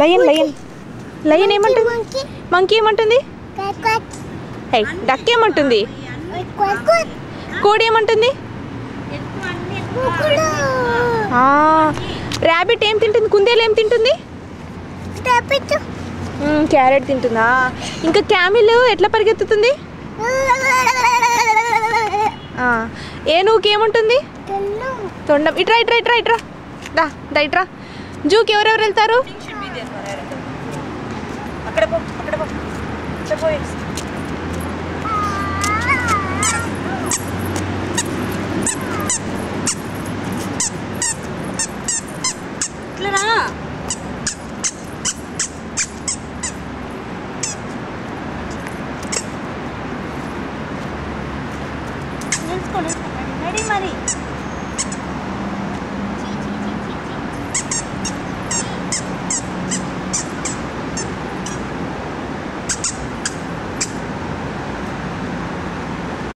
Lion lion lion ఏమంటుంది? Monkey ఏమంటుంది? హే duck ఏమంటుంది? కోడి ఏమంటుంది? ర్యాబిట్ ఏం తింటుంది? కుందేలు ఏం తింటుంది? క్యారెట్ తింటుందా? ఇంకా క్యామిల్ ఎట్లా పరిగెత్తుతుంది? ఏనుగుకి ఏముంటుంది? తొండం. ఇట్రా ఇట్రా ఇట్రా ఇట్రా దా దా ఇట్రా. జూకి ఎవరెవరు వెళ్తారు?